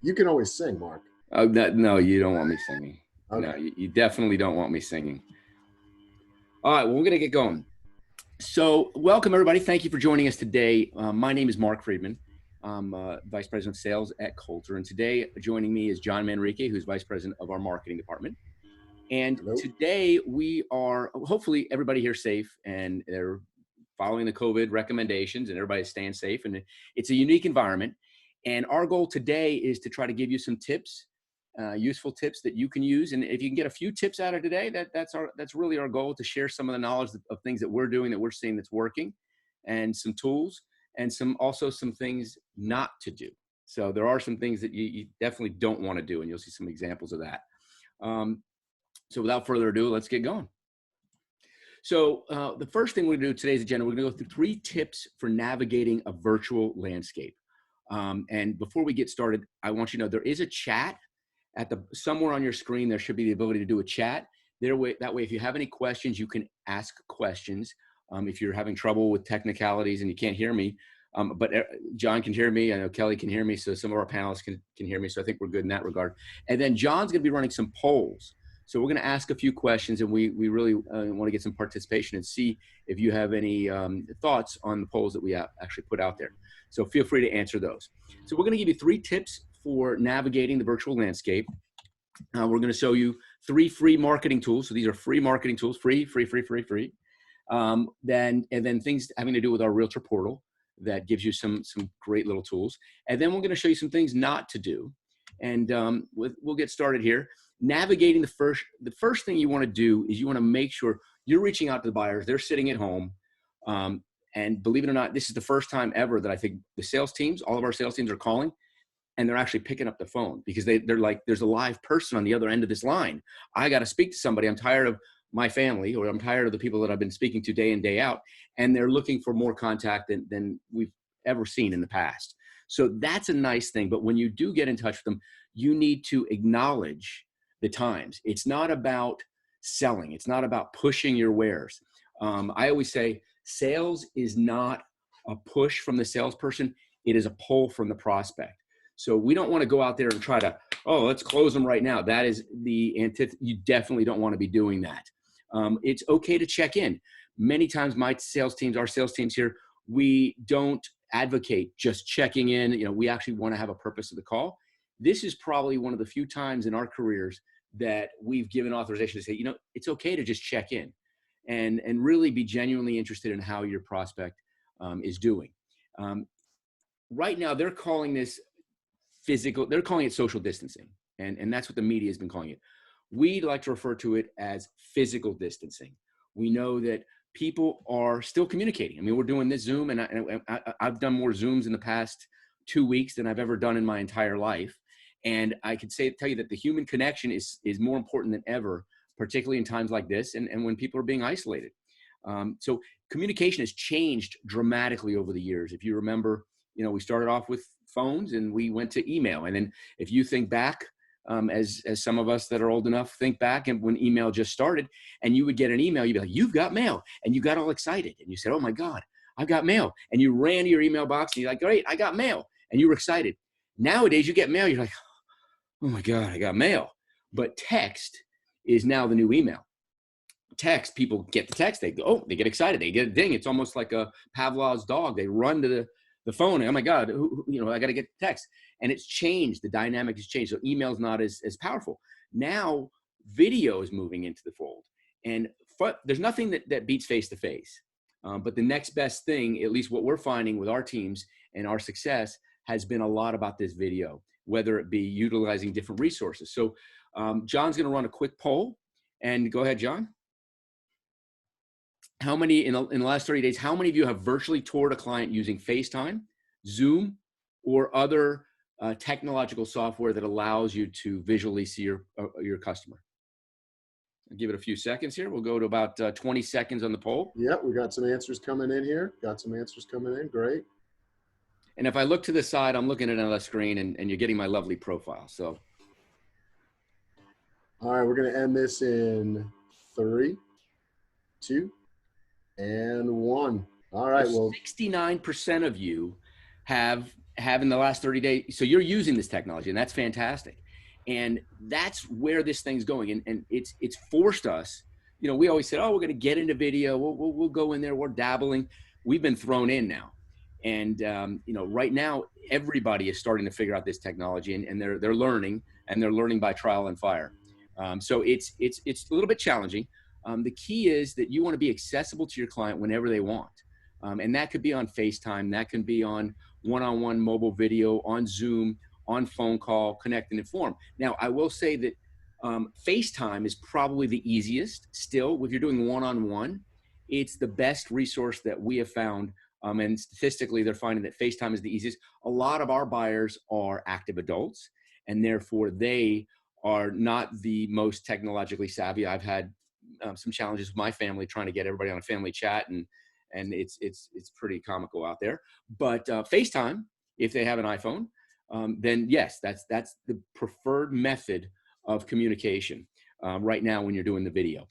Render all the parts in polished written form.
You can always sing, Mark. Oh, no, you don't want me singing. No, Okay. you definitely don't want me singing. All right, well, we're going to get going. So, welcome everybody. Thank you for joining us today. My name is Marc Friedman. I'm Vice President of Sales at Kolter. And today, joining me is John Manrique, who's Vice President of our Marketing Department. And Hello. today, we are hopefully everybody here safe and they're following the COVID recommendations and everybody's staying safe. And it's a unique environment. And our goal today is to try to give you some tips, useful tips that you can use. And if you can get a few tips out of today, that's really our goal, to share some of the knowledge of things that we're doing, that we're seeing that's working, and some tools, and also some things not to do. So there are some things that you definitely don't want to do, and you'll see some examples of that. So without further ado, let's get going. So the first thing we're going to do today's agenda, we're going to go through 3 tips for navigating a virtual landscape. And before we get started, I want you to know there is a chat somewhere on your screen. There should be the ability to do a chat. That way, if you have any questions, you can ask questions. If you're having trouble with technicalities and you can't hear me, but John can hear me. I know Kelly can hear me. So some of our panelists can hear me. So I think we're good in that regard. And then John's going to be running some polls. So we're going to ask a few questions, and we really want to get some participation and see if you have any thoughts on the polls that we actually put out there. So feel free to answer those. So we're going to give you 3 tips for navigating the virtual landscape. We're going to show you 3 free marketing tools. So these are free marketing tools, free. Then things having to do with our realtor portal that gives you some great little tools. And then we're going to show you some things not to do. And we'll get started here. Navigating the first thing you want to do is you want to make sure you're reaching out to the buyers. They're sitting at home. And believe it or not, this is the first time ever that I think the sales teams, all of our sales teams, are calling, and they're actually picking up the phone because they're like, there's a live person on the other end of this line. I got to speak to somebody. I'm tired of my family, or I'm tired of the people that I've been speaking to day in, day out. And they're looking for more contact than we've ever seen in the past. So that's a nice thing. But when you do get in touch with them, you need to acknowledge the times. It's not about selling. It's not about pushing your wares. I always say sales is not a push from the salesperson. It is a pull from the prospect. So we don't want to go out there and try to, let's close them right now. That is the antithesis. You definitely don't want to be doing that. It's okay to check in. Many times our sales teams here, we don't advocate just checking in. We actually want to have a purpose of the call. This is probably one of the few times in our careers that we've given authorization to say, it's okay to just check in and really be genuinely interested in how your prospect is doing. Right now, they're calling this physical, they're calling it social distancing. And that's what the media has been calling it. We'd like to refer to it as physical distancing. We know that people are still communicating. I mean, we're doing this Zoom, and I've done more Zooms in the past 2 weeks than I've ever done in my entire life. And I could tell you that the human connection is more important than ever, particularly in times like this and when people are being isolated. So communication has changed dramatically over the years. If you remember, we started off with phones and we went to email. And then if you think back, as some of us that are old enough think back, and when email just started, and you would get an email, you'd be like, "You've got mail," and you got all excited and you said, "Oh my God, I've got mail!" And you ran to your email box and you're like, "Great, I got mail," and you were excited. Nowadays, you get mail, you're like, "Oh my God, I got mail." But text is now the new email. Text, people get the text, they go, they get excited, they get a ding. It's almost like a Pavlov's dog. They run to the phone. Oh my God, I got to get the text. And it's changed. The dynamic has changed. So email is not as powerful. Now video is moving into the fold. And there's nothing that beats face-to-face. But the next best thing, at least what we're finding with our teams and our success, has been a lot about this video, whether it be utilizing different resources. So John's going to run a quick poll. And go ahead, John. How many in the last 30 days, how many of you have virtually toured a client using FaceTime, Zoom, or other technological software that allows you to visually see your customer? I'll give it a few seconds here. We'll go to about 20 seconds on the poll. Yep, we got some answers coming in here. Great. And if I look to the side, I'm looking at another screen, and you're getting my lovely profile. So, all right, we're going to end this in 3, 2, and 1. All right. so 69% of you have have in the last 30 days. So you're using this technology, and that's fantastic. And that's where this thing's going. And it's forced us, you know, we always said, oh, we're going to get into video. We'll go in there. We're dabbling. We've been thrown in now. And, you know, right now, everybody is starting to figure out this technology, and they're learning, and they're learning by trial and fire. So it's a little bit challenging. The key is that you want to be accessible to your client whenever they want. And that could be on FaceTime. That can be on one-on-one mobile video, on Zoom, on phone call, connect and inform. Now, I will say that FaceTime is probably the easiest still. If you're doing one-on-one, it's the best resource that we have found. And statistically, they're finding that FaceTime is the easiest. A lot of our buyers are active adults, and therefore they are not the most technologically savvy. I've had some challenges with my family trying to get everybody on a family chat, and it's pretty comical out there. But FaceTime, if they have an iPhone, then yes, that's the preferred method of communication right now when you're doing the video.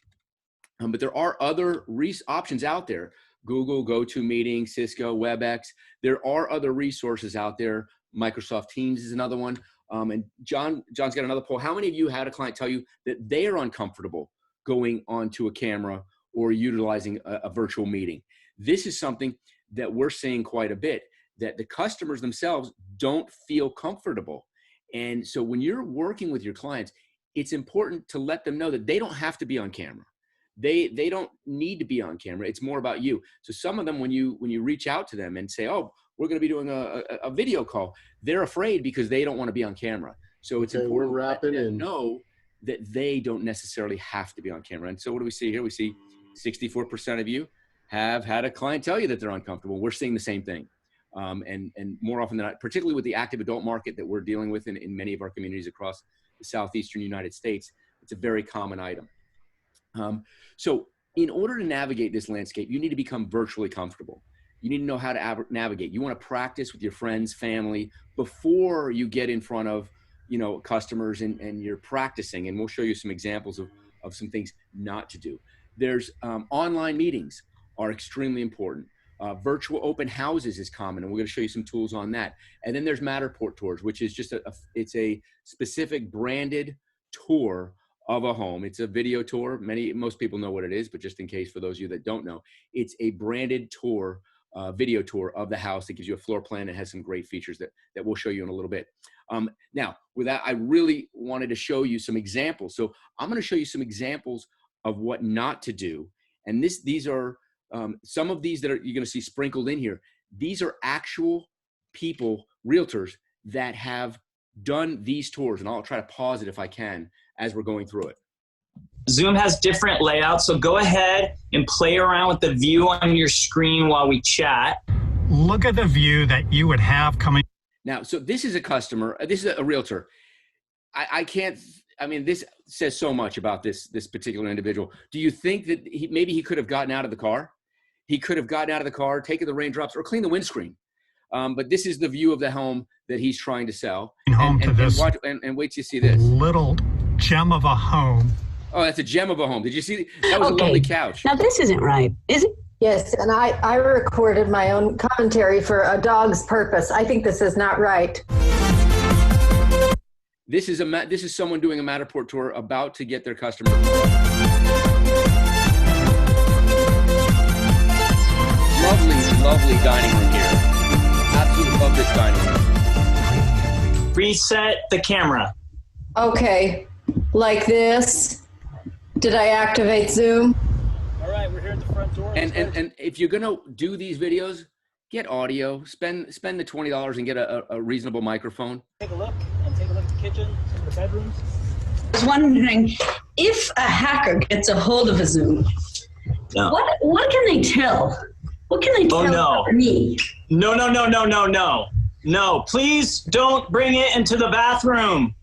But there are other options out there. Google, GoToMeeting, Cisco, WebEx. There are other resources out there. Microsoft Teams is another one. And John's got another poll. How many of you had a client tell you that they are uncomfortable going onto a camera or utilizing a virtual meeting? This is something that we're seeing quite a bit, that the customers themselves don't feel comfortable. And so when you're working with your clients, it's important to let them know that they don't have to be on camera. They don't need to be on camera. It's more about you. So some of them, when you reach out to them and say, oh, we're going to be doing a video call, they're afraid because they don't want to be on camera. So it's important we're wrapping to in. know that they don't necessarily have to be on camera. And so what do we see here? We see 64% of you have had a client tell you that they're uncomfortable. We're seeing the same thing. And more often than not, particularly with the active adult market that we're dealing with in many of our communities across the southeastern United States, it's a very common item. So in order to navigate this landscape, you need to become virtually comfortable. You need to know how to navigate. You want to practice with your friends, family, before you get in front of, you know, customers and you're practicing. And we'll show you some examples of some things not to do. There's online meetings are extremely important. Virtual open houses is common, and we're going to show you some tools on that. And then there's Matterport tours, which is just it's a specific branded tour of a home. It's a video tour. Most people know what it is, but just in case for those of you that don't know, it's a branded tour, video tour of the house that gives you a floor plan and has some great features that we'll show you in a little bit. Now, with that, I really wanted to show you some examples. So I'm going to show you some examples of what not to do. And these are some of these that you're going to see sprinkled in here. These are actual people, realtors, that have done these tours. And I'll try to pause it if I can as we're going through it. Zoom has different layouts, so go ahead and play around with the view on your screen while we chat. Look at the view that you would have coming. Now, so this is a customer, this is a realtor. I mean, this says so much about this particular individual. Do you think that maybe he could have gotten out of the car? He could have gotten out of the car, taken the raindrops, or cleaned the windscreen. But this is the view of the home that he's trying to sell. Home to this and wait till you see this. Little gem of a home. Oh, that's a gem of a home. Did you see? That was a lovely couch. Now this isn't right, is it? Yes, and I recorded my own commentary for A Dog's Purpose. I think this is not right. This is someone doing a Matterport tour about to get their customer. Lovely dining room here. Absolutely love this dining room. Reset the camera. Okay, like this. Did I activate Zoom? All right, we're here at the front door. And if you're gonna do these videos, get audio. Spend the $20 and get a reasonable microphone. Take a look at the kitchen, some of the bedrooms. I was wondering if a hacker gets a hold of a Zoom, what can they tell? What can they tell about me? No, please don't bring it into the bathroom.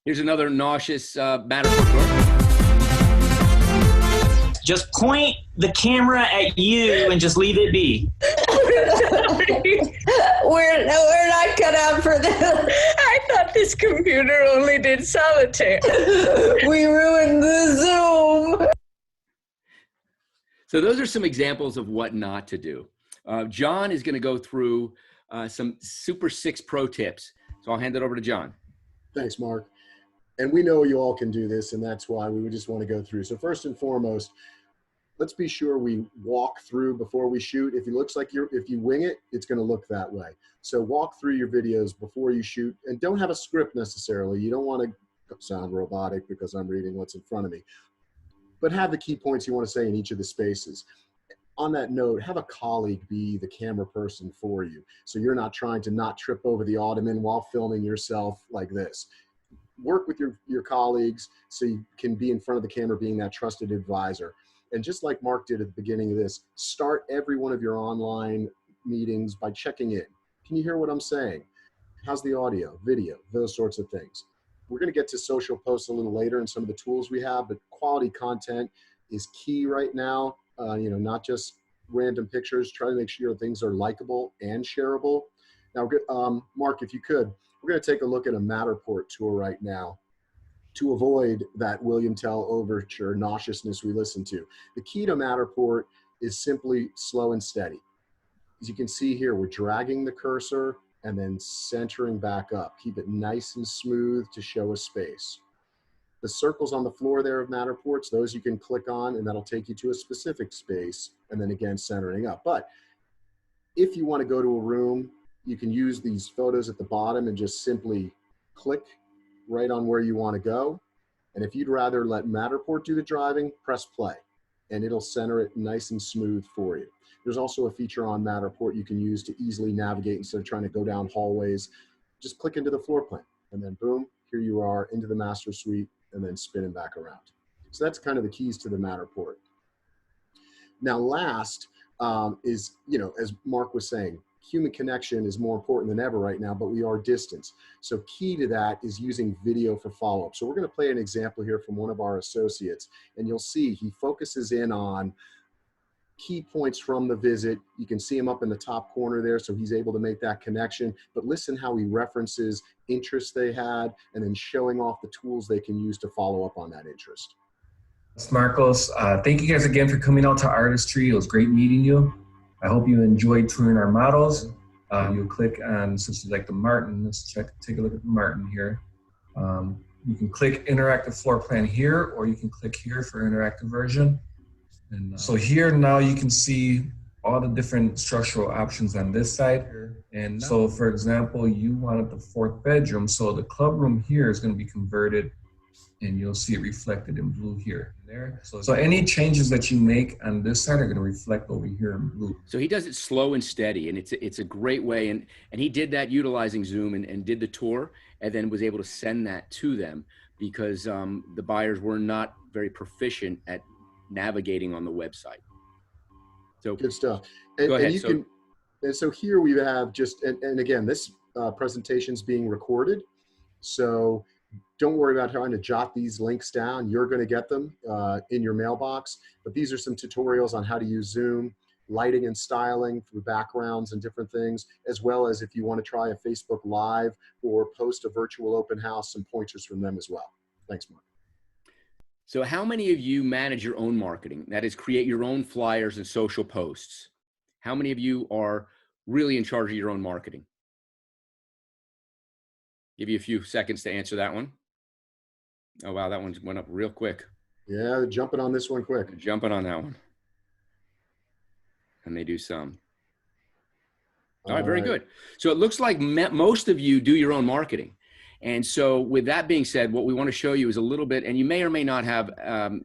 Here's another nauseous Matterport tour. Just point the camera at you and just leave it be. We're not cut out for this. I thought this computer only did solitaire. We ruined the Zoom. So those are some examples of what not to do. John is going to go through some Super 6 pro tips. So I'll hand it over to John. Thanks, Mark. And we know you all can do this, and that's why we would just want to go through. So first and foremost, let's be sure we walk through before we shoot. If it looks like if you wing it, it's going to look that way. So walk through your videos before you shoot, and don't have a script necessarily. You don't want to sound robotic because I'm reading what's in front of me, but have the key points you want to say in each of the spaces. On that note, have a colleague be the camera person for you, so you're not trying to not trip over the ottoman while filming yourself like this. Work with your colleagues so you can be in front of the camera being that trusted advisor. And just like Mark did at the beginning of this, start every one of your online meetings by checking in. Can you hear what I'm saying? How's the audio, video, those sorts of things. We're going to get to social posts a little later and some of the tools we have, but quality content is key right now. Not just random pictures. Try to make sure things are likable and shareable. Now, Mark, if you could, we're going to take a look at a Matterport tour right now to avoid that William Tell overture nauseousness we listen to. The key to Matterport is simply slow and steady. As you can see here, we're dragging the cursor and then centering back up. Keep it nice and smooth to show a space. The circles on the floor there of Matterports, those you can click on and that'll take you to a specific space, and then again centering up. But if you want to go to a room, you can use these photos at the bottom and just simply click right on where you want to go. And if you'd rather let Matterport do the driving, press play and it'll center it nice and smooth for you. There's also a feature on Matterport you can use to easily navigate instead of trying to go down hallways. Just click into the floor plan and then boom, here you are into the master suite and then spinning back around. So that's kind of the keys to the Matterport. Now last is, as Mark was saying, human connection is more important than ever right now, but we are distance. So key to that is using video for follow-up. So we're going to play an example here from one of our associates, and you'll see he focuses in on key points from the visit. You can see him up in the top corner there, so he's able to make that connection. But listen how he references interests they had and then showing off the tools they can use to follow up on that interest. Marcos, thank you guys again for coming out to Artistry. It was great meeting you. I hope you enjoyed touring our models. You'll click on, since you like the Martin, let's take a look at the Martin here. You can click interactive floor plan here, or you can click here for interactive version. And so here now you can see all the different structural options on this side. And so for example, you wanted the 4th bedroom. So the club room here is going to be converted and you'll see it reflected in blue here and there. So any changes that you make on this side are going to reflect over here in blue. So he does it slow and steady, and it's a great way. And he did that utilizing Zoom and did the tour and then was able to send that to them because the buyers were not very proficient at navigating on the website. So good stuff. Go ahead. And so here we have just, and again, this presentation is being recorded. So don't worry about trying to jot these links down. You're going to get them in your mailbox. But these are some tutorials on how to use Zoom, lighting and styling for backgrounds and different things, as well as if you want to try a Facebook Live or post a virtual open house, some pointers from them as well. Thanks, Mark. So how many of you manage your own marketing? That is, create your own flyers and social posts. How many of you are really in charge of your own marketing? Give you a few seconds to answer that one. Oh, wow, that one went up real quick. Yeah, jumping on this one quick. Jumping on that one. And they do some. All right, very good. So it looks like most of you do your own marketing. And so with that being said, what we want to show you is a little bit, and you may or may not have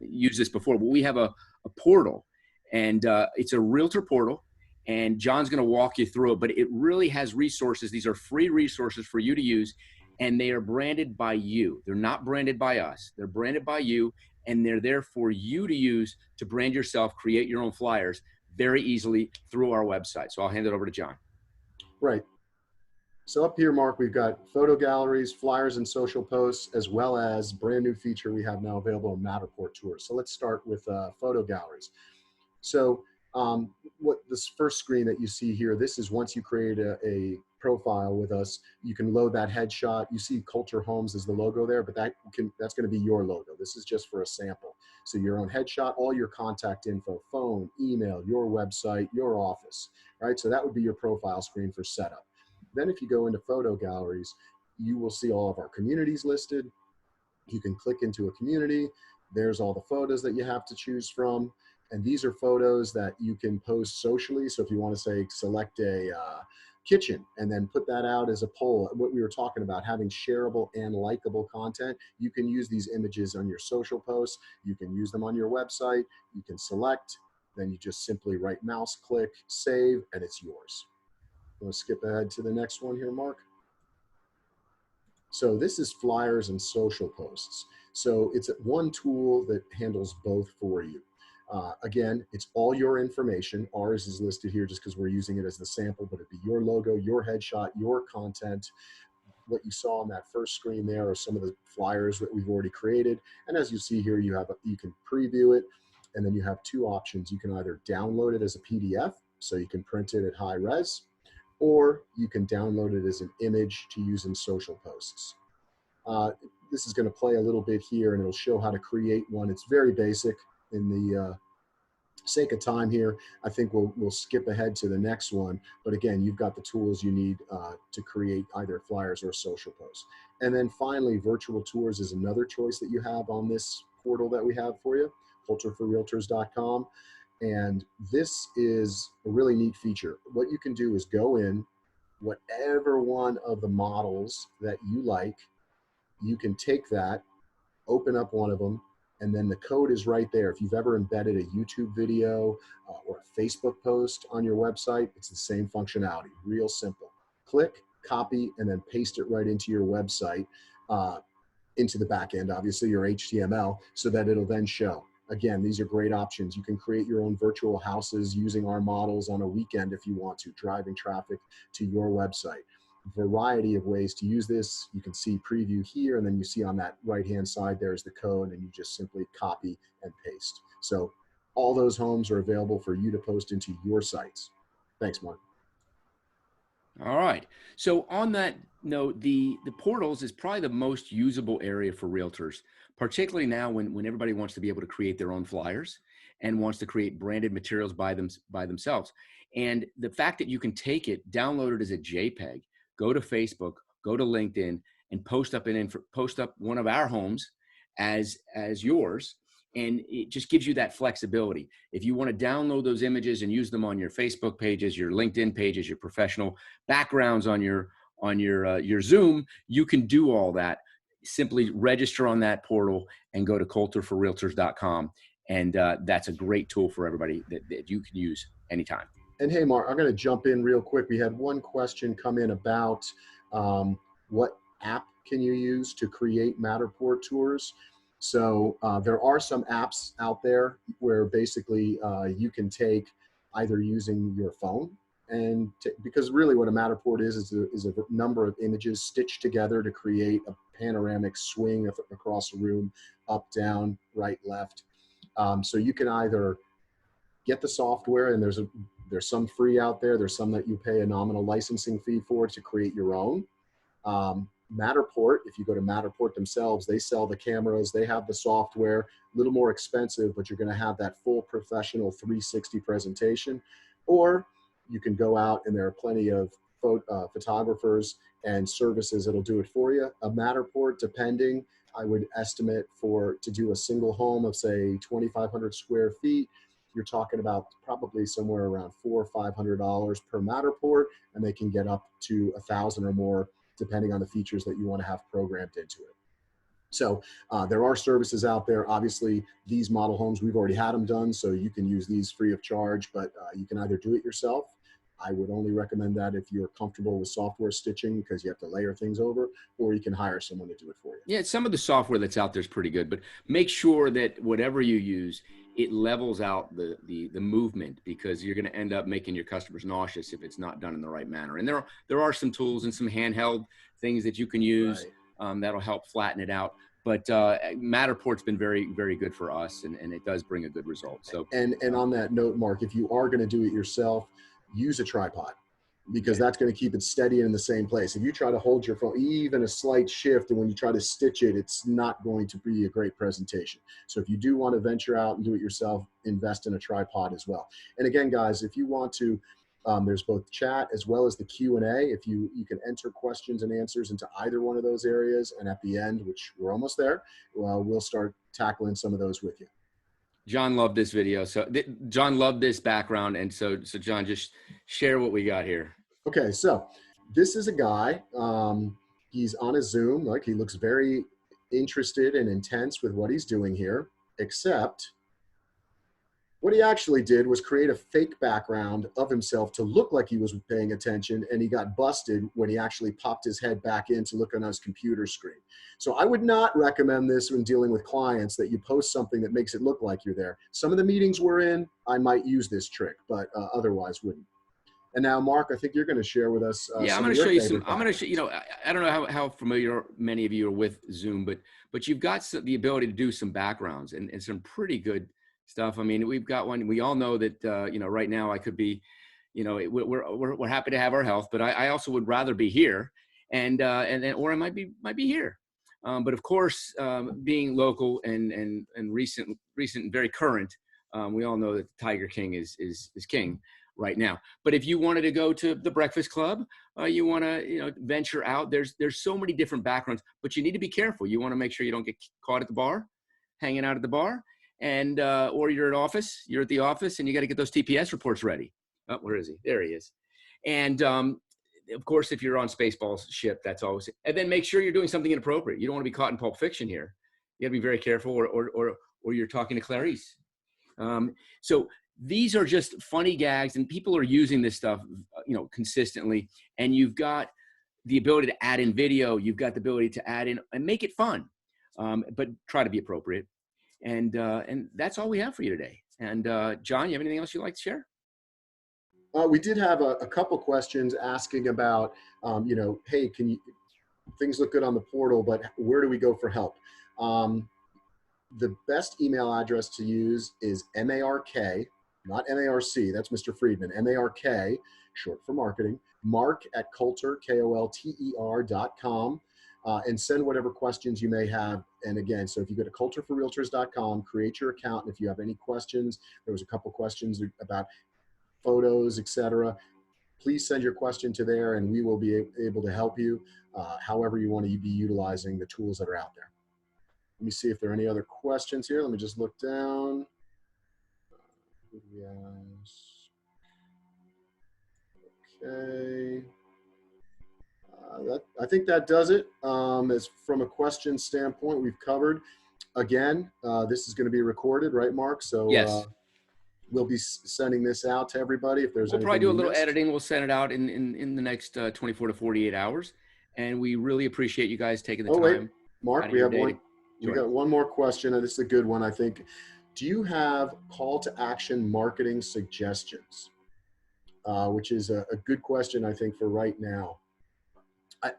used this before, but we have a portal, and it's a realtor portal, and John's going to walk you through it, but it really has resources. These are free resources for you to use, and they are branded by you. They're not branded by us. They're branded by you, and they're there for you to use to brand yourself, create your own flyers very easily through our website. So I'll hand it over to John. Right. So up here, Mark, we've got photo galleries, flyers, and social posts, as well as brand new feature we have now available in Matterport Tours. So let's start with photo galleries. So what this first screen that you see here, this is once you create a profile with us, you can load that headshot. You see Kolter Homes as the logo there, but that's going to be your logo. This is just for a sample. So your own headshot, all your contact info, phone, email, your website, your office, right? So that would be your profile screen for setup. Then if you go into photo galleries, you will see all of our communities listed. You can click into a community. There's all the photos that you have to choose from. And these are photos that you can post socially. So if you want to say, select a kitchen and then put that out as a poll, what we were talking about, having shareable and likable content, you can use these images on your social posts. You can use them on your website. You can select, then you just simply right mouse click, save, and it's yours. We'll skip ahead to the next one here, Mark. So this is flyers and social posts. So it's one tool that handles both for you. Again, it's all your information. Ours is listed here just because we're using it as the sample, but it'd be your logo, your headshot, your content. What you saw on that first screen there are some of the flyers that we've already created. And as you see here, you can preview it, and then you have two options. You can either download it as a PDF, so you can print it at high res, or you can download it as an image to use in social posts. This is going to play a little bit here, and it'll show how to create one. It's very basic. In the sake of time here, I think we'll skip ahead to the next one. But again, you've got the tools you need to create either flyers or social posts. And then finally, virtual tours is another choice that you have on this portal that we have for you, KolterForRealtors.com. And this is a really neat feature. What you can do is go in, whatever one of the models that you like, you can take that, open up one of them, and then the code is right there. If you've ever embedded a YouTube video or a Facebook post on your website, it's the same functionality, real simple. Click, copy, and then paste it right into your website, into the back end, obviously your HTML, so that it'll then show. Again, these are great options. You can create your own virtual houses using our models on a weekend if you want to, driving traffic to your website. Variety of ways to use this. You can see preview here, and then you see on that right-hand side, there's the code, and you just simply copy and paste. So all those homes are available for you to post into your sites. Thanks, Mark. All right. So on that note, the portals is probably the most usable area for realtors, particularly now when everybody wants to be able to create their own flyers and wants to create branded materials by themselves. And the fact that you can take it, download it as a JPEG, go to Facebook, go to LinkedIn, and post up one of our homes as yours, and it just gives you that flexibility. If you want to download those images and use them on your Facebook pages, your LinkedIn pages, your professional backgrounds on your Zoom, you can do all that. Simply register on that portal and go to KolterForRealtors.com, and that's a great tool for everybody that you can use anytime. And hey, Mark, I'm going to jump in real quick. We had one question come in about what app can you use to create Matterport tours. So there are some apps out there where basically you can take either using your phone, and because really what a Matterport is a number of images stitched together to create a panoramic swing across a room, up, down, right, left. So you can either get the software, and there's some free out there. There's some that you pay a nominal licensing fee for to create your own. Matterport, if you go to Matterport themselves, they sell the cameras, they have the software, a little more expensive, but you're going to have that full professional 360 presentation. Or you can go out, and there are plenty of photographers and services that'll do it for you. A Matterport, depending, I would estimate to do a single home of say 2,500 square feet, you're talking about probably somewhere around $400 or $500 per Matterport, and they can get up to 1,000 or more depending on the features that you want to have programmed into it. So there are services out there. Obviously, these model homes, we've already had them done, so you can use these free of charge, but you can either do it yourself. I would only recommend that if you're comfortable with software stitching, because you have to layer things over, or you can hire someone to do it for you. Yeah, some of the software that's out there is pretty good, but make sure that whatever you use, it levels out the movement, because you're going to end up making your customers nauseous if it's not done in the right manner. And there are some tools and some handheld things that you can use that'll help flatten it out. But Matterport's been very, very good for us, and it does bring a good result. So and on that note, Mark, if you are going to do it yourself, use a tripod. because that's going to keep it steady in the same place. If you try to hold your phone, even a slight shift, and when you try to stitch it, it's not going to be a great presentation. So if you do want to venture out and do it yourself, invest in a tripod as well. And again, guys, if you want to, there's both chat as well as the Q&A. If you can enter questions and answers into either one of those areas, and at the end, which we're almost there, we'll start tackling some of those with you. John loved this video. So John loved this background. And so John, just share what we got here. Okay, so this is a guy, he's on a Zoom, like he looks very interested and intense with what he's doing here, except what he actually did was create a fake background of himself to look like he was paying attention, and he got busted when he actually popped his head back in to look on his computer screen. So I would not recommend this when dealing with clients, that you post something that makes it look like you're there. Some of the meetings we're in, I might use this trick, but otherwise wouldn't. And now, Mark, I think you're going to share with us. Yeah, I'm going to show you some. I'm going to show, you know, I don't know how familiar many of you are with Zoom, but you've got the ability to do some backgrounds and some pretty good stuff. I mean, we've got one. We all know that you know, right now I could be, you know, we're happy to have our health, but I also would rather be here, and then, or I might be here. But of course, being local and recent and very current, we all know that the Tiger King is king right now. But if you wanted to go to the Breakfast Club, you want to, you know, venture out, there's so many different backgrounds, but you need to be careful. You want to make sure you don't get caught at the bar, hanging out at the bar, and or you're at the office and you got to get those TPS reports ready. Oh, where is he? There he is. And of course, if you're on Spaceball's ship, that's always, and then make sure you're doing something inappropriate. You don't want to be caught in Pulp Fiction here. You got to be very careful, or you're talking to Clarice. So these are just funny gags, and people are using this stuff, you know, consistently. And you've got the ability to add in video. You've got the ability to add in and make it fun, but try to be appropriate. And that's all we have for you today. And John, you have anything else you'd like to share? We did have a couple questions asking about, you know, hey, things look good on the portal, but where do we go for help? The best email address to use is MARK, not MARC, that's Mr. Friedman, MARK, short for marketing, Marc@Kolter, KOLTER.com, and send whatever questions you may have. And again, so if you go to KolterForRealtors.com, create your account, and if you have any questions, there was a couple questions about photos, etc., please send your question to there, and we will be able to help you however you want to be utilizing the tools that are out there. Let me see if there are any other questions here. Let me just look down. Okay. I think that does it. As from a question standpoint, we've covered. Again, this is going to be recorded, right, Mark? So yes. We'll be sending this out to everybody. If there's, we'll probably do a little editing. We'll send it out in the next 24 to 48 hours. And we really appreciate you guys taking the time. Wait, Mark, we have one. We got one more question, and this is a good one, I think. Do you have call to action marketing suggestions? Which is a good question, I think, for right now.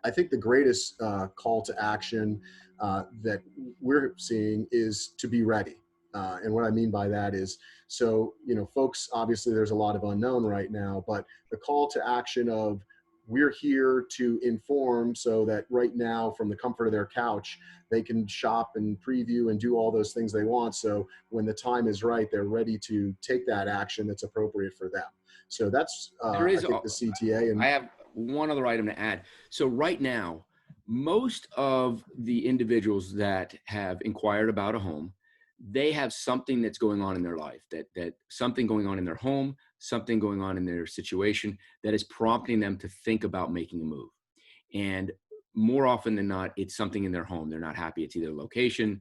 I think the greatest call to action that we're seeing is to be ready. And what I mean by that is, so, you know, folks, obviously there's a lot of unknown right now, but the call to action of we're here to inform, so that right now from the comfort of their couch, they can shop and preview and do all those things they want. So when the time is right, they're ready to take that action that's appropriate for them. So that's, I think, the CTA. And I have one other item to add. So right now, most of the individuals that have inquired about a home, they have something that's going on in their life, that something going on in their home, something going on in their situation that is prompting them to think about making a move. And more often than not, it's something in their home. They're not happy. It's either location,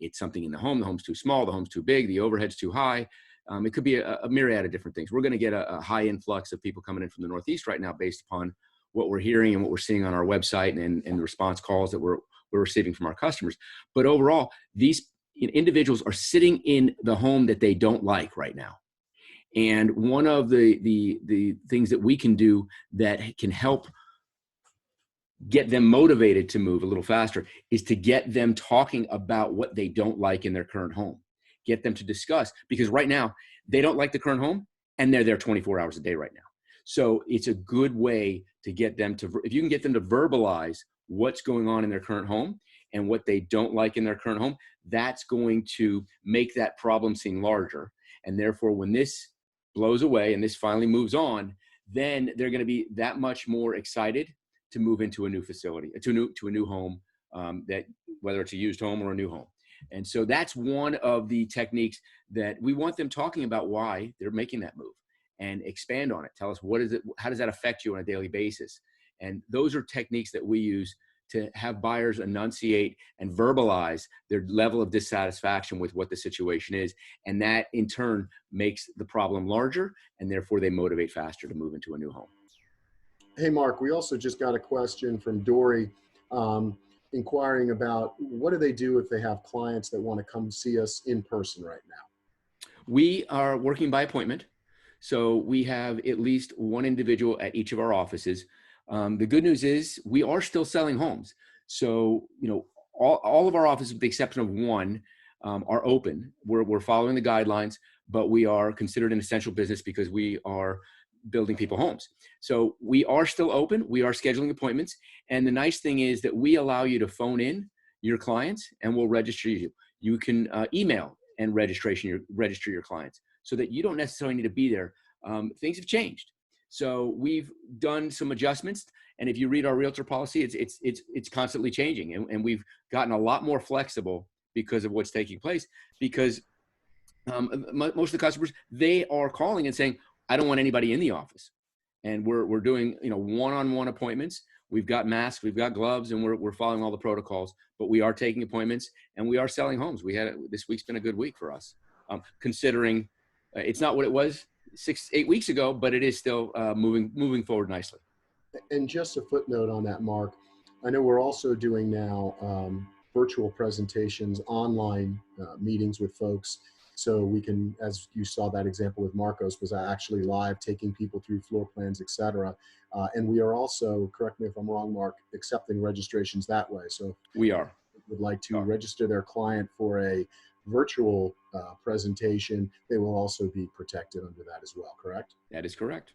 it's something in the home's too small, the home's too big, the overhead's too high. It could be a myriad of different things. We're going to get a high influx of people coming in from the Northeast right now based upon what we're hearing and what we're seeing on our website and the response calls that we're receiving from our customers. But overall, these individuals are sitting in the home that they don't like right now. And one of the things that we can do that can help get them motivated to move a little faster is to get them talking about what they don't like in their current home. Get them to discuss, because right now they don't like the current home and they're there 24 hours a day right now. So it's a good way to get them to, if you can get them to verbalize what's going on in their current home and what they don't like in their current home, that's going to make that problem seem larger. And therefore, when this blows away and this finally moves on, then they're going to be that much more excited to move into a new facility, to a new home, that whether it's a used home or a new home. And so that's one of the techniques that we want them talking about why they're making that move, and expand on it. Tell us, what is it? How does that affect you on a daily basis? And those are techniques that we use to have buyers enunciate and verbalize their level of dissatisfaction with what the situation is. And that in turn makes the problem larger, and therefore they motivate faster to move into a new home. Hey, Mark, we also just got a question from Dory, inquiring about what do they do if they have clients that want to come see us in person right now? We are working by appointment. So we have at least one individual at each of our offices. The good news is we are still selling homes. So, you know, all of our offices, with the exception of one, are open. We're following the guidelines, but we are considered an essential business because we are building people homes. So we are still open. We are scheduling appointments. And the nice thing is that we allow you to phone in your clients and we'll register you. You can email and register your clients so that you don't necessarily need to be there. Things have changed. So we've done some adjustments. And if you read our realtor policy, it's constantly changing. And we've gotten a lot more flexible because of what's taking place, because most of the customers, they are calling and saying, I don't want anybody in the office. And we're doing, you know, one-on-one appointments. We've got masks, we've got gloves, and we're following all the protocols, but we are taking appointments and we are selling homes. This week's been a good week for us, considering it's not what it was 6-8 weeks ago, but it is still moving forward nicely. And just a footnote on that, Mark, I know we're also doing now virtual presentations, online meetings with folks. So we can, as you saw that example with Marcos, was actually live taking people through floor plans, et cetera. And we are also, correct me if I'm wrong, Mark, accepting registrations that way. So we are. Would like to register their client for a virtual presentation, they will also be protected under that as well, correct? That is correct.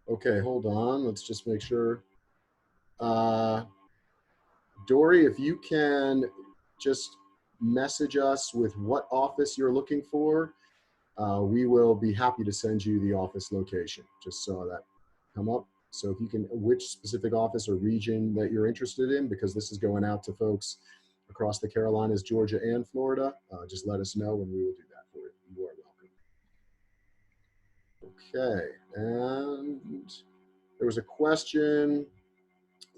Okay, hold on. Let's just make sure. Dory, if you can just message us with what office you're looking for, we will be happy to send you the office location. Just saw that come up. So if you can, which specific office or region that you're interested in, because this is going out to folks across the Carolinas, Georgia, and Florida, just let us know and we will do that for you. You are welcome. Okay, and there was a question,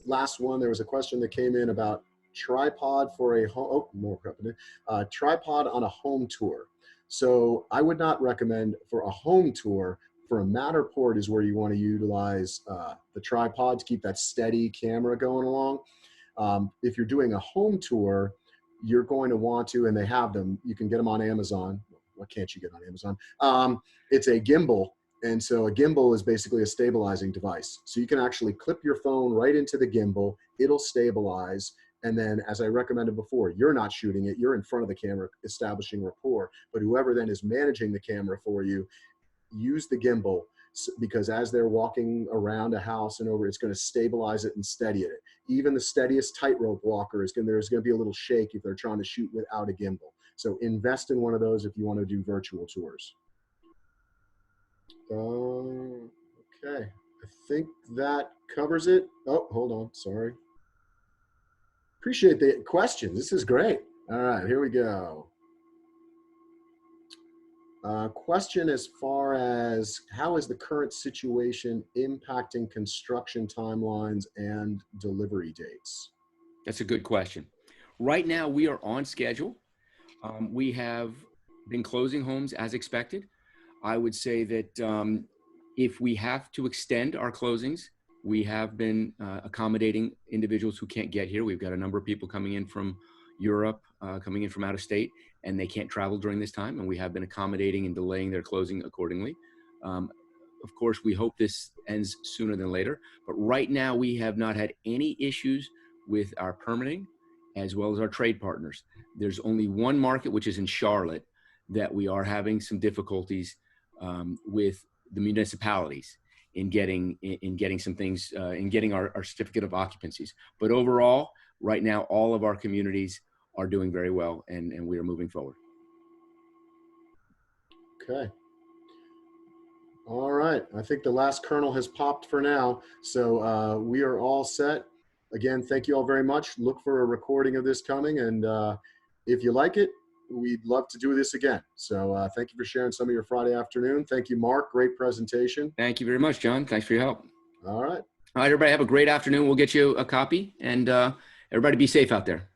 last one, there was a question that came in about tripod for a home, tripod on a home tour. So I would not recommend for a home tour. For a Matterport is where you want to utilize the tripod to keep that steady camera going along. If you're doing a home tour, you're going to want to, and they have them, you can get them on Amazon. What can't you get on Amazon? It's a gimbal. And so a gimbal is basically a stabilizing device. So you can actually clip your phone right into the gimbal, it'll stabilize. And then, as I recommended before, you're not shooting it, you're in front of the camera establishing rapport, but whoever then is managing the camera for you, use the gimbal, because as they're walking around a house and over, it's going to stabilize it and steady it. Even the steadiest tightrope walker there's going to be a little shake if they're trying to shoot without a gimbal. So invest in one of those if you want to do virtual tours. Okay, I think that covers it. Oh, hold on, sorry. Appreciate the questions. This is great. All right, here we go. Question as far as how is the current situation impacting construction timelines and delivery dates? That's a good question. Right now, we are on schedule. We have been closing homes as expected. I would say that if we have to extend our closings, we have been accommodating individuals who can't get here. We've got a number of people coming in from Europe, coming in from out of state, and they can't travel during this time. And we have been accommodating and delaying their closing accordingly. Of course, we hope this ends sooner than later. But right now, we have not had any issues with our permitting as well as our trade partners. There's only one market, which is in Charlotte, that we are having some difficulties with the municipalities in getting some things, in getting our certificate of occupancies. But overall, right now, all of our communities are doing very well, and we are moving forward. Okay. All right. I think the last kernel has popped for now. So we are all set. Again, thank you all very much. Look for a recording of this coming. And if you like it, we'd love to do this again. So thank you for sharing some of your Friday afternoon. Thank you, Mark. Great presentation. Thank you very much, John. Thanks for your help. All right. All right, everybody, have a great afternoon. We'll get you a copy, and everybody be safe out there.